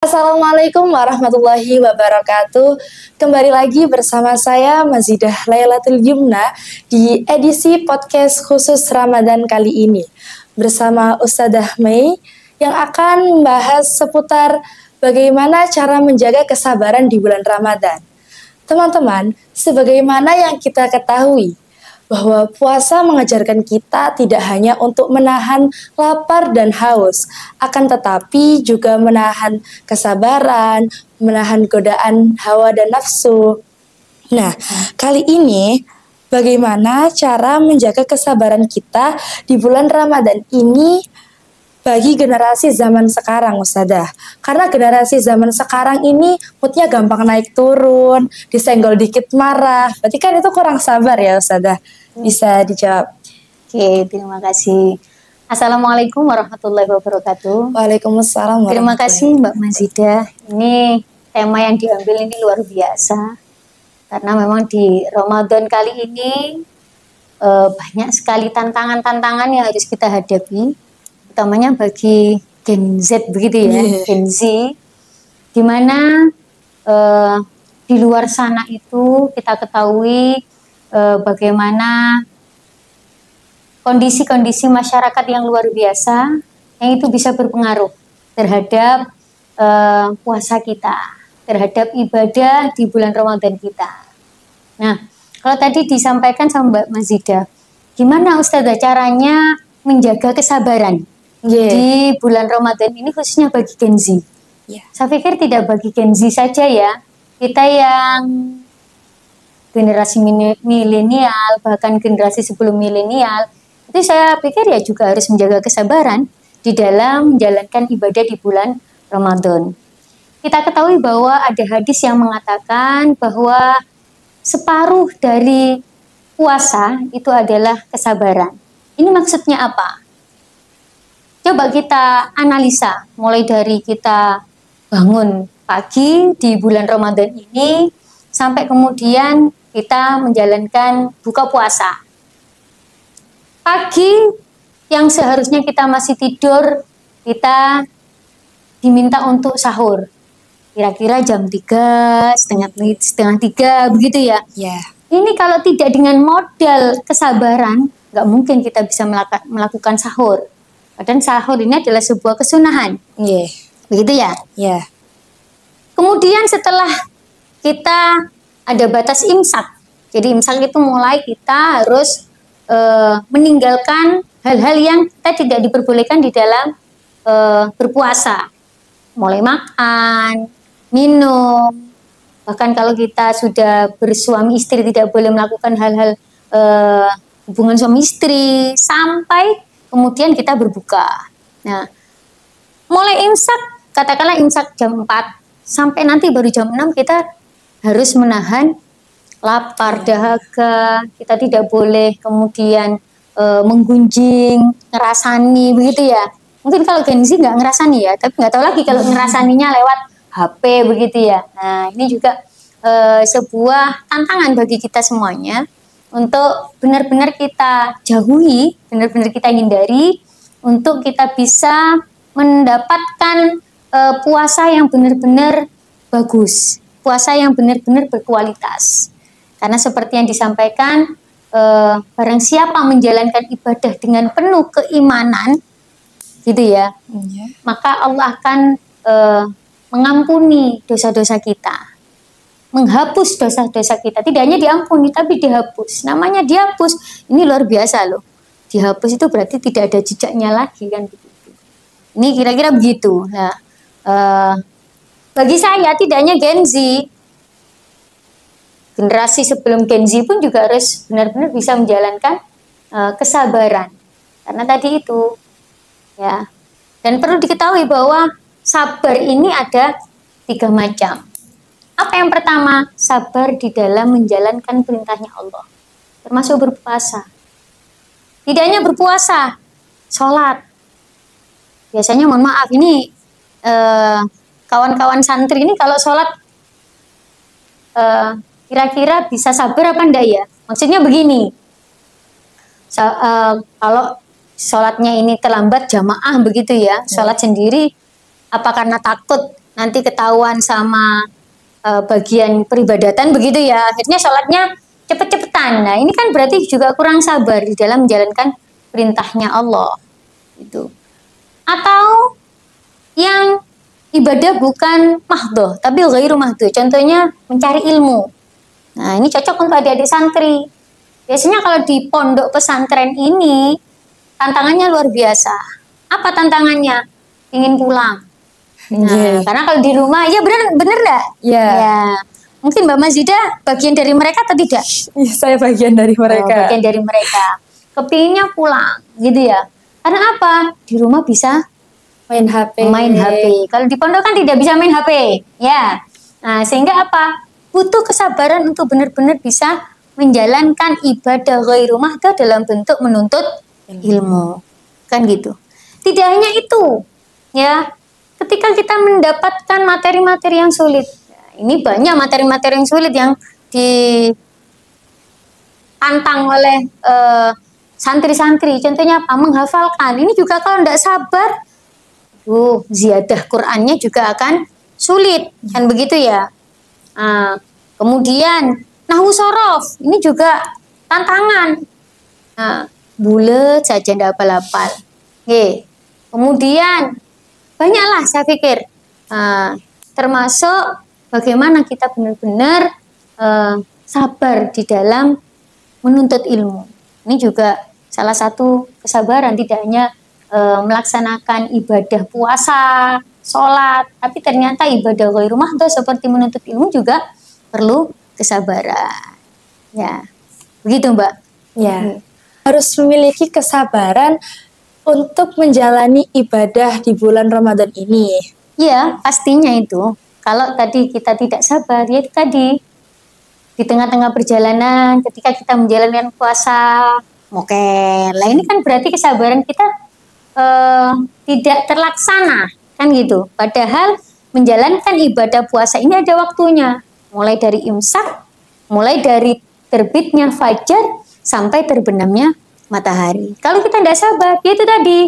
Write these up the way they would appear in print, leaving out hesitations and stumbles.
Assalamualaikum warahmatullahi wabarakatuh. Kembali lagi bersama saya Mazidah Lailatul Yumna di edisi podcast khusus Ramadan kali ini bersama Ustadzah Mei yang akan membahas seputar bagaimana cara menjaga kesabaran di bulan Ramadan. Teman-teman, sebagaimana yang kita ketahui bahwa puasa mengajarkan kita tidak hanya untuk menahan lapar dan haus, akan tetapi juga menahan kesabaran, menahan godaan hawa dan nafsu. Nah, kali ini bagaimana cara menjaga kesabaran kita di bulan Ramadan ini bagi generasi zaman sekarang, Ustadzah. Karena generasi zaman sekarang ini moodnya gampang naik turun, disenggol dikit marah. Berarti kan itu kurang sabar ya, Ustadzah. Bisa dijawab. Oke, terima kasih. Assalamualaikum warahmatullahi wabarakatuh. Waalaikumsalam. Terima kasih Mbak Mazidah. Ini tema yang diambil ini luar biasa. Karena memang di Ramadan kali ini banyak sekali tantangan-tantangan yang harus kita hadapi. Utamanya bagi Gen Z begitu ya, Gen Z. Dimana di luar sana itu kita ketahui bagaimana kondisi-kondisi masyarakat yang luar biasa yang itu bisa berpengaruh terhadap puasa kita, terhadap ibadah di bulan Ramadan kita. Nah, kalau tadi disampaikan sama Mbak Mazidah, gimana Ustazah caranya menjaga kesabaran di bulan Ramadan ini khususnya bagi Gen Z? Saya pikir tidak bagi Gen Z saja ya, kita yang generasi milenial, bahkan generasi sebelum milenial, itu saya pikir ya juga harus menjaga kesabaran di dalam menjalankan ibadah di bulan Ramadan. Kita ketahui bahwa ada hadis yang mengatakan bahwa separuh dari puasa itu adalah kesabaran. Ini maksudnya apa? Coba kita analisa, mulai dari kita bangun pagi di bulan Ramadan ini, sampai kemudian kita menjalankan buka puasa. Pagi yang seharusnya kita masih tidur, kita diminta untuk sahur. Kira-kira jam 3, setengah 3, begitu ya. Ini kalau tidak dengan modal kesabaran, nggak mungkin kita bisa melakukan sahur. Padahal sahur ini adalah sebuah kesunahan. Begitu ya? Kemudian setelah kita ada batas imsak. Jadi imsak itu mulai kita harus meninggalkan hal-hal yang kita tidak diperbolehkan di dalam berpuasa. Mulai makan, minum, bahkan kalau kita sudah bersuami istri tidak boleh melakukan hal-hal hubungan suami istri, sampai kemudian kita berbuka. Nah, mulai imsak, katakanlah imsak jam 4, sampai nanti baru jam 6 kita harus menahan lapar, dahaga, kita tidak boleh kemudian menggunjing, ngerasani, begitu ya. Mungkin kalau Gen Z nggak ngerasani ya, tapi nggak tahu lagi kalau ngerasaninya lewat HP begitu ya. Nah, ini juga sebuah tantangan bagi kita semuanya untuk benar-benar kita jauhi, benar-benar kita hindari, untuk kita bisa mendapatkan puasa yang benar-benar bagus, puasa yang benar-benar berkualitas. Karena seperti yang disampaikan, barang siapa menjalankan ibadah dengan penuh keimanan, gitu ya, maka Allah akan mengampuni dosa-dosa kita, menghapus dosa-dosa kita. Tidak hanya diampuni, tapi dihapus. Namanya dihapus, ini luar biasa loh. Dihapus itu berarti tidak ada jejaknya lagi kan begitu. Ini kira-kira begitu. Nah, bagi saya tidak hanya Gen Z, generasi sebelum Gen Z pun juga harus benar-benar bisa menjalankan kesabaran. Karena tadi itu ya. Dan perlu diketahui bahwa sabar ini ada 3 macam. Apa yang pertama? Sabar di dalam menjalankan perintahnya Allah, termasuk berpuasa. Tidak hanya berpuasa, sholat. Biasanya mohon maaf ini kawan-kawan santri ini kalau sholat kira-kira bisa sabar apa enggak ya? Maksudnya begini, kalau sholatnya ini terlambat jamaah begitu ya, sholat sendiri, apa karena takut nanti ketahuan sama bagian peribadatan begitu ya, akhirnya sholatnya cepet-cepetan. Nah ini kan berarti juga kurang sabar di dalam menjalankan perintahnya Allah itu. Atau yang ibadah bukan mahdoh tapi ghairu mahdoh, contohnya mencari ilmu. Nah ini cocok untuk adik-adik santri. Biasanya kalau di pondok pesantren ini tantangannya luar biasa. Apa tantangannya? Ingin pulang. Nah, karena kalau di rumah, ya bener enggak? Ya. Mungkin Mbak Mazidah bagian dari mereka atau tidak? Saya bagian dari mereka. Bagian dari mereka. Kepinginnya pulang, gitu ya. Karena apa? Di rumah bisa main HP. Kalau di pondok kan tidak bisa main HP, ya. Nah, sehingga apa? Butuh kesabaran untuk benar-benar bisa menjalankan ibadah ghairu mahdoh dalam bentuk menuntut ilmu. Kan gitu. Tidak hanya itu, ya. Ketika kita mendapatkan materi-materi yang sulit, ini banyak materi-materi yang sulit yang ditantang oleh santri-santri. Contohnya apa? Menghafalkan. Ini juga kalau tidak sabar, ziyadah Qur'annya juga akan sulit, kan begitu ya. Kemudian nahwu sorof, ini juga tantangan. Bulet saja tidak hafal-hafal. Kemudian banyaklah saya pikir, termasuk bagaimana kita benar-benar sabar di dalam menuntut ilmu. Ini juga salah satu kesabaran, tidak hanya melaksanakan ibadah puasa, sholat, tapi ternyata ibadah ghairu mahdoh seperti menuntut ilmu juga perlu kesabaran. Ya, begitu Mbak. Ya, harus memiliki kesabaran untuk menjalani ibadah di bulan Ramadan ini. Iya, pastinya itu. Kalau tadi kita tidak sabar, ya itu tadi. Di tengah-tengah perjalanan, ketika kita menjalankan puasa, mokel. Lah ini kan berarti kesabaran kita tidak terlaksana, kan gitu. Padahal menjalankan ibadah puasa ini ada waktunya. Mulai dari imsak, mulai dari terbitnya fajar, sampai terbenamnya matahari. Kalau kita tidak sabar, ya itu tadi,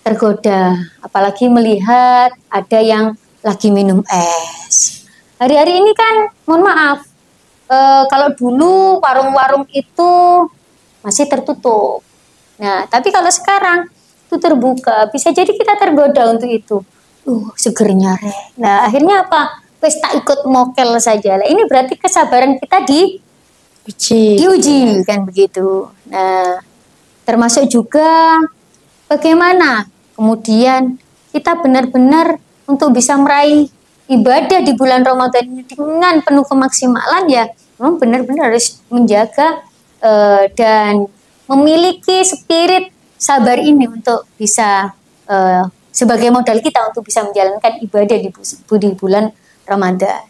tergoda. Apalagi melihat ada yang lagi minum es. Hari-hari ini kan, mohon maaf, kalau dulu warung-warung itu masih tertutup. Nah, tapi kalau sekarang itu terbuka, bisa jadi kita tergoda untuk itu. Segernya re. Nah, akhirnya apa? Wes tak ikut mokel saja. Nah, ini berarti kesabaran kita diuji, kan begitu. Nah, termasuk juga bagaimana kemudian kita benar-benar untuk bisa meraih ibadah di bulan Ramadan ini dengan penuh kemaksimalan, ya memang benar-benar harus menjaga dan memiliki spirit sabar ini untuk bisa sebagai modal kita untuk bisa menjalankan ibadah di bulan Ramadan.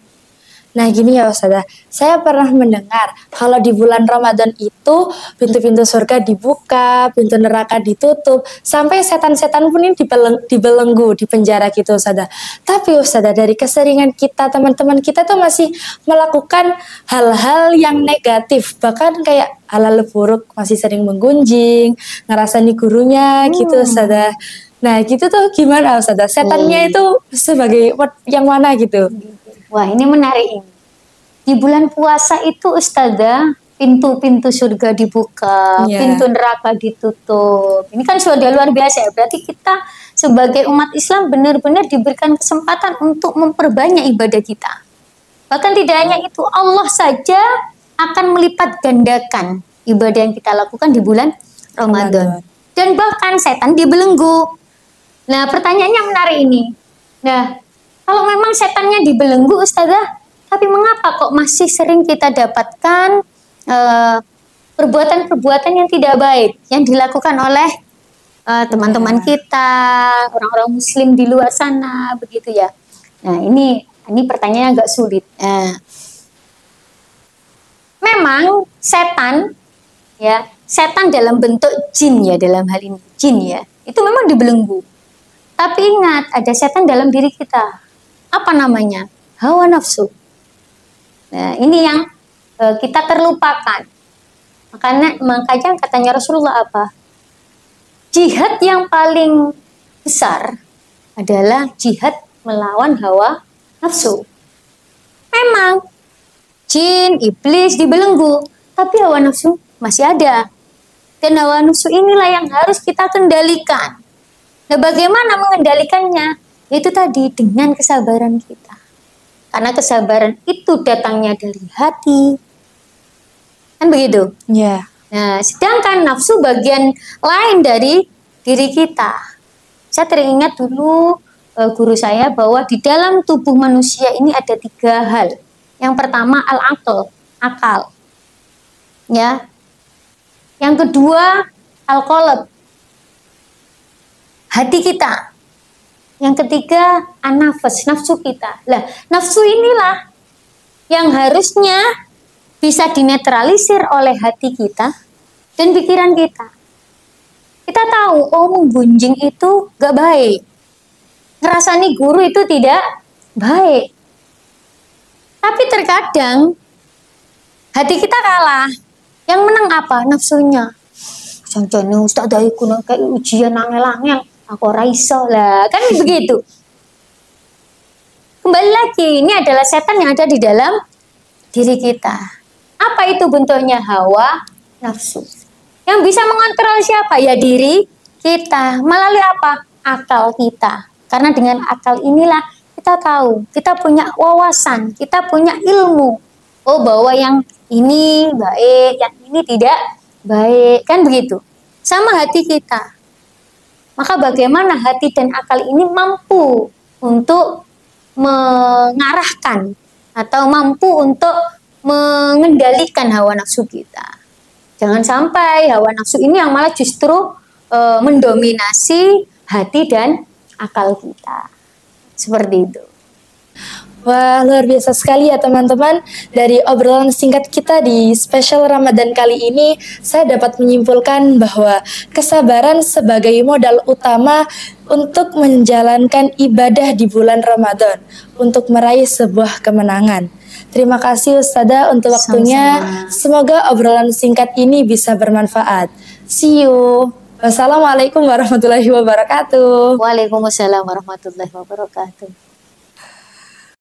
Nah gini ya Ustazah, saya pernah mendengar kalau di bulan Ramadan itu pintu-pintu surga dibuka, pintu neraka ditutup, sampai setan-setan pun ini dibelenggu, dipenjara gitu Ustazah. Tapi Ustazah, dari keseringan kita, teman-teman kita tuh masih melakukan hal-hal yang negatif, bahkan kayak hal-hal buruk, masih sering menggunjing, ngerasani gurunya gitu Ustazah. Nah gitu tuh gimana Ustazah? Setannya itu sebagai yang mana gitu? Wah ini menarik ini. Di bulan puasa itu Ustazah, pintu-pintu surga dibuka, pintu neraka ditutup. Ini kan sudah luar biasa ya. Berarti kita sebagai umat Islam benar-benar diberikan kesempatan untuk memperbanyak ibadah kita. Bahkan tidak hanya itu, Allah saja akan melipat gandakan ibadah yang kita lakukan di bulan Ramadan. Dan bahkan setan dibelenggu. Nah pertanyaannya menarik ini. Nah kalau memang setannya dibelenggu Ustazah, tapi mengapa kok masih sering kita dapatkan perbuatan-perbuatan yang tidak baik yang dilakukan oleh teman-teman kita, orang-orang muslim di luar sana, begitu ya. Nah ini pertanyaannya agak sulit. Memang setan dalam bentuk jin ya, dalam hal ini jin ya, itu memang dibelenggu. Tapi ingat, ada setan dalam diri kita. Apa namanya? Hawa nafsu. Nah, ini yang kita terlupakan. Makanya katanya Rasulullah apa? Jihad yang paling besar adalah jihad melawan hawa nafsu. Memang jin, iblis dibelenggu, tapi hawa nafsu masih ada. Dan hawa nafsu inilah yang harus kita kendalikan. Nah, bagaimana mengendalikannya? Itu tadi dengan kesabaran kita. Karena kesabaran itu datangnya dari hati. Kan begitu? Ya. Nah, sedangkan nafsu bagian lain dari diri kita. Saya teringat dulu guru saya bahwa di dalam tubuh manusia ini ada 3 hal. Yang pertama al-aql, akal. Ya. Yang kedua al-qalb, hati kita. Yang ketiga an-nafs, nafsu kita. Lah, nafsu inilah yang harusnya bisa dinetralisir oleh hati kita dan pikiran kita. Kita tahu, oh menggunjing itu gak baik. Ngerasani guru itu tidak baik. Tapi terkadang hati kita kalah. Yang menang apa? Nafsunya. Jangan ustaz dari kuno kayak ujian angel-angel. Aku ora iso lah. Kan begitu. Kembali lagi, ini adalah setan yang ada di dalam diri kita. Apa itu bentuknya? Hawa nafsu. Yang bisa mengontrol siapa? Ya diri kita. Melalui apa? Akal kita. Karena dengan akal inilah kita tahu, kita punya wawasan, kita punya ilmu. Oh, bahwa yang ini baik, yang ini tidak baik. Kan begitu. Sama hati kita. Maka bagaimana hati dan akal ini mampu untuk mengarahkan atau mampu untuk mengendalikan hawa nafsu kita. Jangan sampai hawa nafsu ini yang malah justru mendominasi hati dan akal kita. Seperti itu. Wah, luar biasa sekali ya teman-teman. Dari obrolan singkat kita di spesial Ramadan kali ini, saya dapat menyimpulkan bahwa kesabaran sebagai modal utama untuk menjalankan ibadah di bulan Ramadan, untuk meraih sebuah kemenangan. Terima kasih Ustazah untuk waktunya. Sama-sama. Semoga obrolan singkat ini bisa bermanfaat. See you. Wassalamualaikum warahmatullahi wabarakatuh. Waalaikumsalam warahmatullahi wabarakatuh.